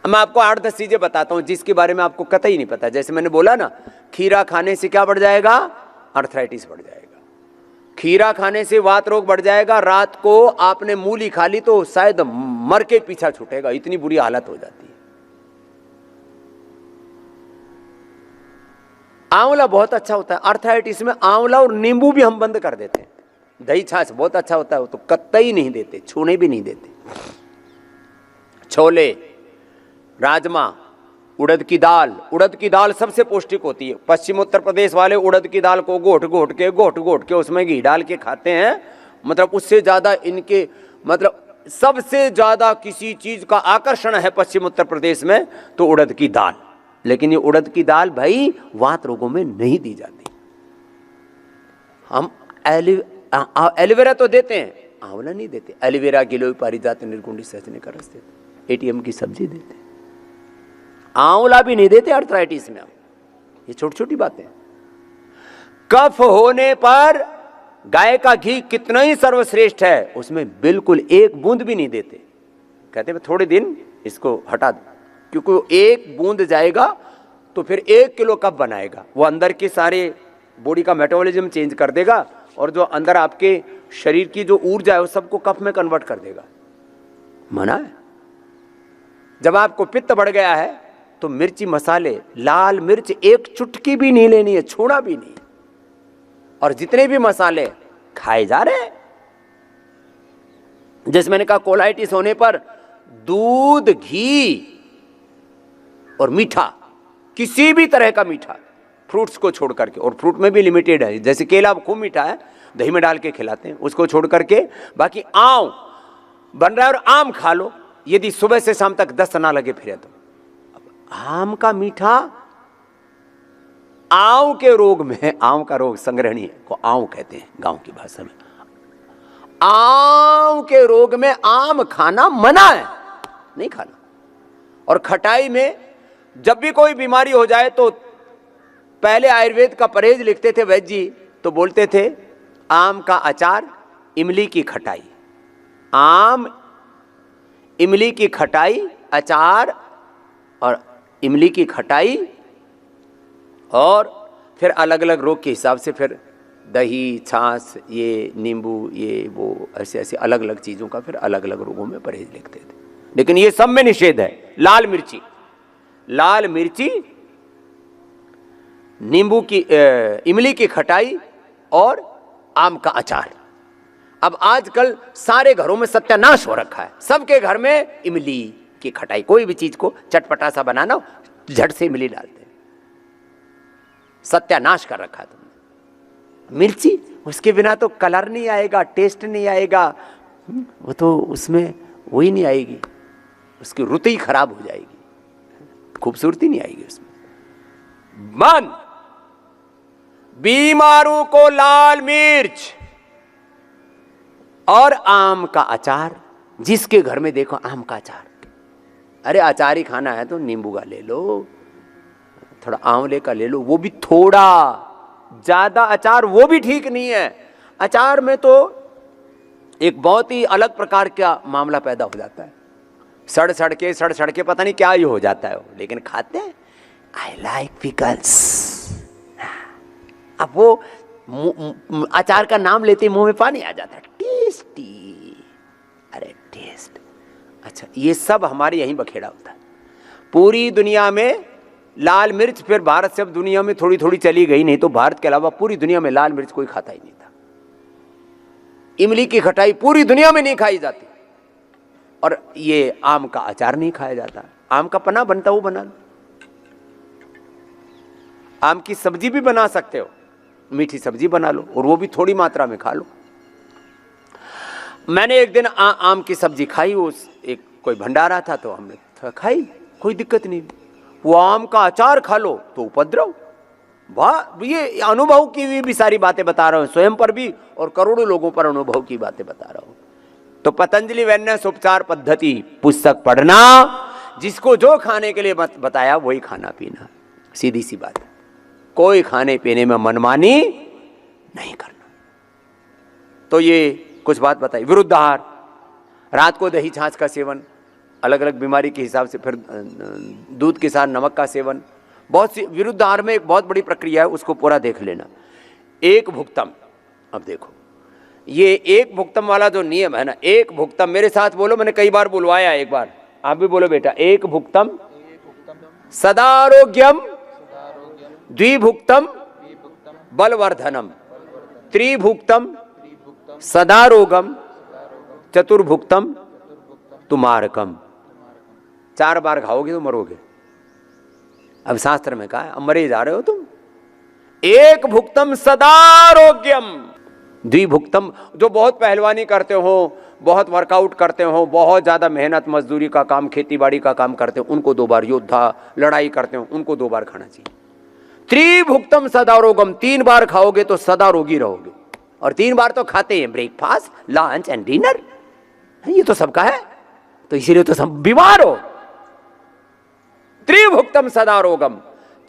मैं आपको 8-10 चीजें बताता हूं जिसके बारे में आपको कतई नहीं पता। जैसे मैंने बोला ना, खीरा खाने से क्या बढ़ जाएगा? अर्थराइटिस बढ़ जाएगा। खीरा खाने से वात रोग बढ़ जाएगा। रात को आपने मूली खा ली तो शायद मर के पीछा छूटेगा, इतनी बुरी हालत हो जाती है। आंवला बहुत अच्छा होता है अर्थराइटिस में। आंवला और नींबू भी हम बंद कर देते हैं। दही छाछ बहुत अच्छा होता है, वो तो कतई नहीं देते, छूने भी नहीं देते। छोले, राजमा, उड़द की दाल सबसे पौष्टिक होती है। पश्चिम उत्तर प्रदेश वाले उड़द की दाल को घोट घोट के उसमें घी डाल के खाते हैं। मतलब उससे ज्यादा इनके, मतलब सबसे ज्यादा किसी चीज का आकर्षण है पश्चिम उत्तर प्रदेश में तो उड़द की दाल। लेकिन ये उड़द की दाल भाई वात रोगों में नहीं दी जाती। हम एलोवेरा तो देते हैं, आंवला नहीं देते। एलोवेरा, गिलोय, पारिजात, निर्गुंडी, सहजने का रस देते। एटीएम की सब्जी देते, आंवला भी नहीं देते अर्थराइटिस में। ये छोटी छोटी बातें। कफ होने पर गाय का घी कितना ही सर्वश्रेष्ठ है, उसमें बिल्कुल एक बूंद भी नहीं देते। कहते हैं थोड़े दिन इसको हटा दो, क्योंकि एक बूंद जाएगा तो फिर 1 किलो कफ बनाएगा। वो अंदर के सारे बॉडी का मेटाबॉलिज्म चेंज कर देगा और जो अंदर आपके शरीर की जो ऊर्जा है वो सबको कफ में कन्वर्ट कर देगा। मना है। जब आपको पित्त बढ़ गया है तो मिर्ची, मसाले, लाल मिर्च एक चुटकी भी नहीं लेनी है, छूना भी नहीं। और जितने भी मसाले खाए जा रहे हैं, जैसे मैंने कहा कोलाइटिस होने पर दूध, घी और मीठा, किसी भी तरह का मीठा, फ्रूट्स को छोड़ करके, और फ्रूट में भी लिमिटेड है। जैसे केला खूब मीठा है, दही में डाल के खिलाते हैं, उसको छोड़ करके बाकी आम बन रहा है और आम खा लो, यदि सुबह से शाम तक दस्त ना लगे फिरे तो। आम का मीठा, आंव के रोग में, आंव का रोग संग्रहणीय को आंव कहते हैं गांव की भाषा में, आंव के रोग में आम खाना मना है, नहीं खाना। और खटाई में जब भी कोई बीमारी हो जाए तो पहले आयुर्वेद का परहेज लिखते थे वैद्य जी, तो बोलते थे आम का अचार, इमली की खटाई। आम, इमली की खटाई, अचार और इमली की खटाई, और फिर अलग अलग रोग के हिसाब से फिर दही, छाछ, ये नींबू, ये वो, ऐसे ऐसे अलग अलग चीज़ों का फिर अलग अलग रोगों में परहेज लिखते थे। लेकिन ये सब में निषेध है। लाल मिर्ची, लाल मिर्ची, नींबू की, इमली की खटाई और आम का अचार। अब आजकल सारे घरों में सत्यानाश हो रखा है। सबके घर में इमली की खटाई, कोई भी चीज को चटपटा सा बनाना झट से इमली डालते हैं। सत्यानाश कर रखा है तुमने। मिर्ची, उसके बिना तो कलर नहीं आएगा, टेस्ट नहीं आएगा, वो तो उसमें वही नहीं आएगी, उसकी रुत ही खराब हो जाएगी, खूबसूरती नहीं आएगी उसमें। मन, बीमारों को लाल मिर्च और आम का अचार, जिसके घर में देखो आम का अचार, अरे अचार ही खाना है तो नींबू का ले लो, थोड़ा आंवले का ले लो, वो भी थोड़ा, ज्यादा अचार वो भी ठीक नहीं है। अचार में तो एक बहुत ही अलग प्रकार का मामला पैदा हो जाता है, सड़ सड़ के पता नहीं क्या ही हो जाता है वो, लेकिन खाते हैं। I like pickles. अब वो अचार का नाम लेते मुंह में पानी आ जाता है, टेस्टी, अरे टेस्ट। अच्छा, ये सब हमारे यहीं बखेड़ा होता है। पूरी दुनिया में लाल मिर्च, फिर भारत से अब दुनिया में थोड़ी थोड़ी चली गई, नहीं तो भारत के अलावा पूरी दुनिया में लाल मिर्च कोई खाता ही नहीं था। इमली की खटाई पूरी दुनिया में नहीं खाई जाती, और ये आम का अचार नहीं खाया जाता। आम का पन्ना बनता वो बना लो, आम की सब्जी भी बना सकते हो, मीठी सब्जी बना लो और वो भी थोड़ी मात्रा में खा लो। मैंने एक दिन आम की सब्जी खाई, उस एक कोई भंडारा था तो हमने खाई, कोई दिक्कत नहीं। वो आम का अचार खा लो तो उपद्रव। वाह, ये अनुभव की भी सारी बातें बता रहा हूं, स्वयं पर भी और करोड़ों लोगों पर अनुभव की बातें बता रहा हूं। तो पतंजलि वैन्यास उपचार पद्धति पुस्तक पढ़ना, जिसको जो खाने के लिए बताया वही खाना पीना, सीधी सी बात है। कोई खाने पीने में मनमानी नहीं करना। तो ये कुछ बात बताई। विरुद्ध आहार, रात को दही छाछ का सेवन, अलग अलग बीमारी के हिसाब से। फिर दूध के साथ नमक का सेवन, बहुत सी विरुद्ध आहार में एक बहुत बड़ी प्रक्रिया है, उसको पूरा देख लेना। एक भुक्तम, अब देखो ये एक भुक्तम वाला जो नियम है ना, एक भुक्तम, मेरे साथ बोलो, मैंने कई बार बुलवाया, एक बार आप भी बोलो बेटा। एक भुक्तम सदारोग्यम, द्विभुक्तम बलवर्धनम, त्रिभुक्तम सदारोगम, चतुर्भुक्तम तुमारकम। 4 बार खाओगे तो मरोगे। अब शास्त्र में कहा है, अब मरे जा रहे हो तुम। एक भुक्तम सदारोग्यम, द्विभुक्तम, जो बहुत पहलवानी करते हो, बहुत वर्कआउट करते हो, बहुत ज्यादा मेहनत मजदूरी का काम, खेती बाड़ी का काम करते हो, उनको 2 बार, योद्धा लड़ाई करते हो, उनको 2 बार खाना चाहिए। त्रिभुक्तम सदारोगम, 3 बार खाओगे तो सदा रोगी रहोगे। और 3 बार तो खाते हैं, ब्रेकफास्ट, लंच एंड डिनर, ये तो सबका है, तो इसीलिए तो सब बीमार हो। त्रिभुक्तम सदारोगम,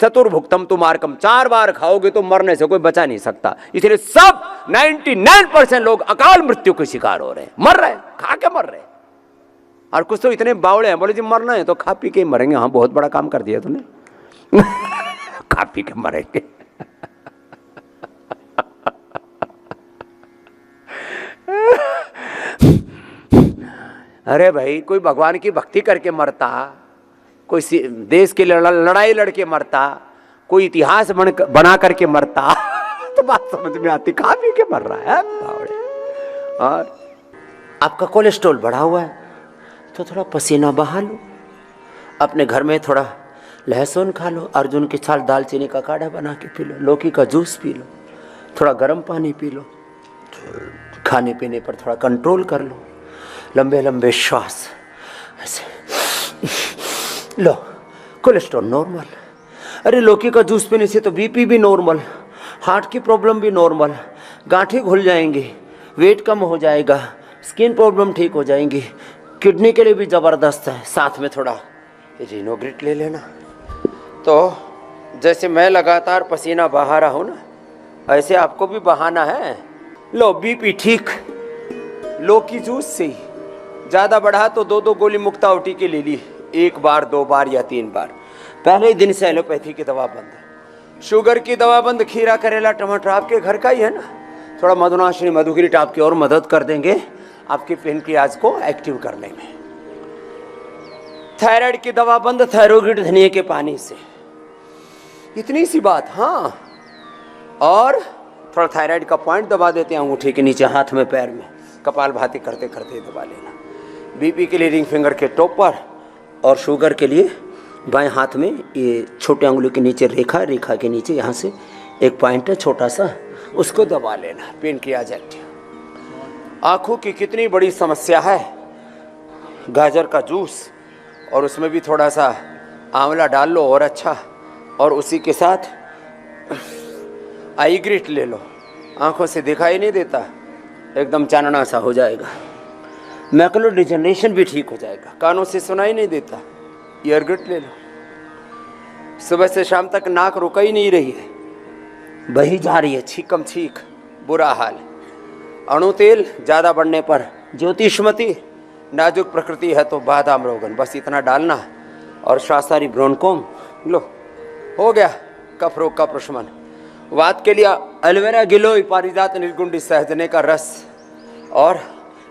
चतुर्भुक्तम तुमारकम, 4 बार खाओगे तो मरने से कोई बचा नहीं सकता। इसलिए सब 99% लोग अकाल मृत्यु के शिकार हो रहे हैं, मर रहे हैं, खा के मर रहे हैं। और कुछ तो इतने बावड़े हैं, बोले जी मरना है तो खा पी के मरेंगे। हाँ, बहुत बड़ा काम कर दिया तूने। खा पी के मरेंगे। अरे भाई, कोई भगवान की भक्ति करके मरता, कोई देश की लड़ाई लड़के मरता, कोई इतिहास बना करके मरता, तो बात समझ में आती। खा पी के मर रहा है बावड़े। और आपका कोलेस्ट्रॉल बढ़ा हुआ है तो थोड़ा पसीना बहा लो, अपने घर में थोड़ा लहसुन खा लो, अर्जुन की छाल दालचीनी का काढ़ा बना के पी लो, लौकी का जूस पी लो, थोड़ा गर्म पानी पी लो, खाने पीने पर थोड़ा कंट्रोल कर लो, लंबे लंबे श्वास ऐसे लो, कोलेस्ट्रॉल नॉर्मल। अरे लौकी का जूस पीने से तो बीपी भी नॉर्मल, हार्ट की प्रॉब्लम भी नॉर्मल, गांठें घुल जाएंगी, वेट कम हो जाएगा, स्किन प्रॉब्लम ठीक हो जाएंगी, किडनी के लिए भी ज़बरदस्त है। साथ में थोड़ा रिनोग्रिट ले लेना। तो जैसे मैं लगातार पसीना बहा रहा हूँ ना, ऐसे आपको भी बहाना है। लो, बीपी ठीक, लौकी जूस से ही। ज़्यादा बढ़ा तो 2-2 गोली मुक्तावटी के ले ली, 1 बार 2 बार या 3 बार। पहले ही दिन से एलोपैथी की दवा बंद है, शुगर की दवा बंद। खीरा करेला टमाटर आपके घर का ही है ना, थोड़ा मधुनाशिनी मधुगिरिट आपकी और मदद कर देंगे आपके पेनक्रियाज को एक्टिव करने में। थायराइड की दवा बंद, थायरोइड धनिया के पानी से। इतनी सी बात। हाँ, और थोड़ा थायराइड का पॉइंट दबा देते हैं अंगूठे के नीचे, हाथ में, पैर में, कपालभाति करते करते दबा लेना। बीपी के लिए रिंग फिंगर के टॉप पर, और शुगर के लिए बाएं हाथ में ये छोटे अंगुली के नीचे रेखा के नीचे यहाँ से एक पॉइंट है छोटा सा, उसको दबा लेना। Pancreas active. आँखों की कितनी बड़ी समस्या है, गाजर का जूस और उसमें भी थोड़ा सा आंवला डाल लो और अच्छा, और उसी के साथ आई ग्रिट ले लो, आँखों से दिखाई नहीं देता, एकदम चानना सा हो जाएगा। मैकुलर डिजनरेशन भी ठीक हो जाएगा, कानों से सुनाई नहीं देता, ईयर ग्रिट ले लो। सुबह से शाम तक नाक रुका ही नहीं रही है, बही जा रही है, छीकम छीक, बुरा हाल। अणु तेल ज़्यादा बढ़ने पर ज्योतिषमती, नाजुक प्रकृति है तो बादाम रोगन, बस इतना डालना। और शास्त्री ब्रोनकोम लो, हो गया कफ रोग का प्रशमन। वात के लिए एलोवेरा गिलोय, पारिजात निर्गुंडी सहजने का रस और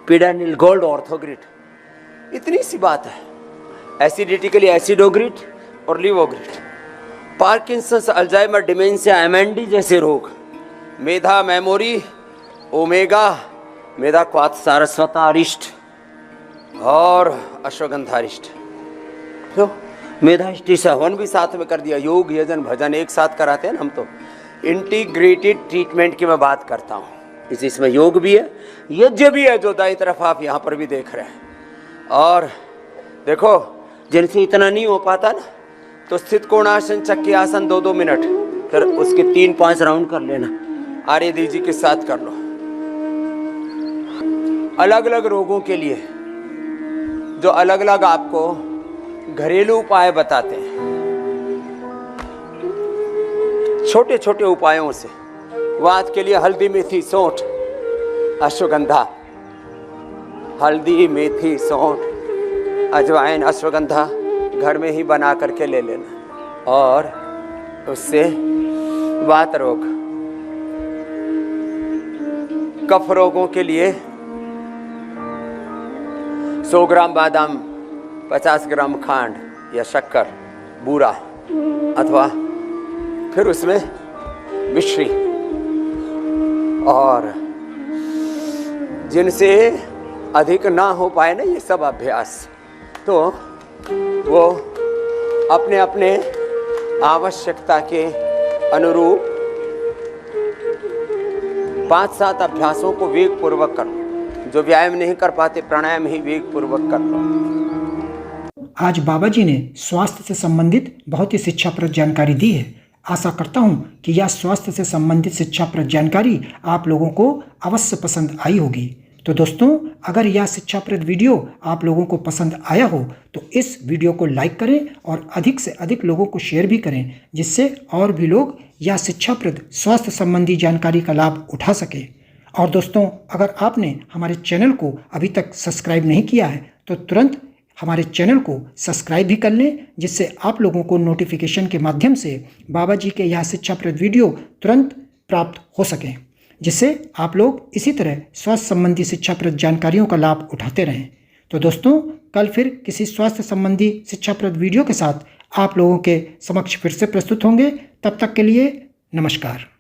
पीडानिल गोल्ड ऑर्थोग्रिट। इतनी सी बात है। एसिडिटी के लिए एसिडोग्रिट और Livogrit. Parkinson's, Alzheimer, dementia, MND जैसे रोग, मेधा, मेमोरी, ओमेगा, मेधा क्वाथ, सारस्वतारिष्ट और अश्वगंधारिष्ट। तो मेधाष्टि से हवन भी साथ में कर दिया। योग, यजन, भजन एक साथ कराते हैं ना हम। तो इंटीग्रेटेड ट्रीटमेंट की मैं बात करता हूँ। इसमें योग भी है, यज्ञ भी है, जो दाईं तरफ आप यहाँ पर भी देख रहे हैं। और देखो, जिनसे इतना नहीं हो पाता ना, तो स्थित कोणासन, चक्की आसन 2-2 मिनट, फिर उसके 3-5 राउंड कर लेना। आर्य दीजी के साथ कर लो। अलग अलग रोगों के लिए जो अलग अलग आपको घरेलू उपाय बताते हैं, छोटे छोटे उपायों से। वात के लिए हल्दी, मेथी, सौंठ, अश्वगंधा। हल्दी, मेथी, सौंठ, अजवाइन अश्वगंधा घर में ही बना करके ले लेना, और उससे वात रोग, कफ रोगों के लिए 100 ग्राम बादाम, 50 ग्राम खांड या शक्कर बूरा, अथवा फिर उसमें मिश्री, और जिनसे अधिक ना हो पाए ना ये सब अभ्यास, तो वो अपने अपने आवश्यकता के अनुरूप 5-7 अभ्यासों को वेग पूर्वक करो। जो व्यायाम नहीं कर पाते प्राणायाम ही वेग पूर्वक कर लो। आज बाबा जी ने स्वास्थ्य से संबंधित बहुत ही शिक्षाप्रद जानकारी दी है। आशा करता हूं कि यह स्वास्थ्य से संबंधित शिक्षाप्रद जानकारी आप लोगों को अवश्य पसंद आई होगी। तो दोस्तों, अगर यह शिक्षाप्रद वीडियो आप लोगों को पसंद आया हो तो इस वीडियो को लाइक करें और अधिक से अधिक लोगों को शेयर भी करें, जिससे और भी लोग यह शिक्षाप्रद स्वास्थ्य संबंधी जानकारी का लाभ उठा सके। और दोस्तों, अगर आपने हमारे चैनल को अभी तक सब्सक्राइब नहीं किया है तो तुरंत हमारे चैनल को सब्सक्राइब भी कर लें, जिससे आप लोगों को नोटिफिकेशन के माध्यम से बाबा जी के यह शिक्षाप्रद वीडियो तुरंत प्राप्त हो सकें, जिससे आप लोग इसी तरह स्वास्थ्य संबंधी शिक्षाप्रद जानकारियों का लाभ उठाते रहें। तो दोस्तों, कल फिर किसी स्वास्थ्य संबंधी शिक्षाप्रद वीडियो के साथ आप लोगों के समक्ष फिर से प्रस्तुत होंगे। तब तक के लिए नमस्कार।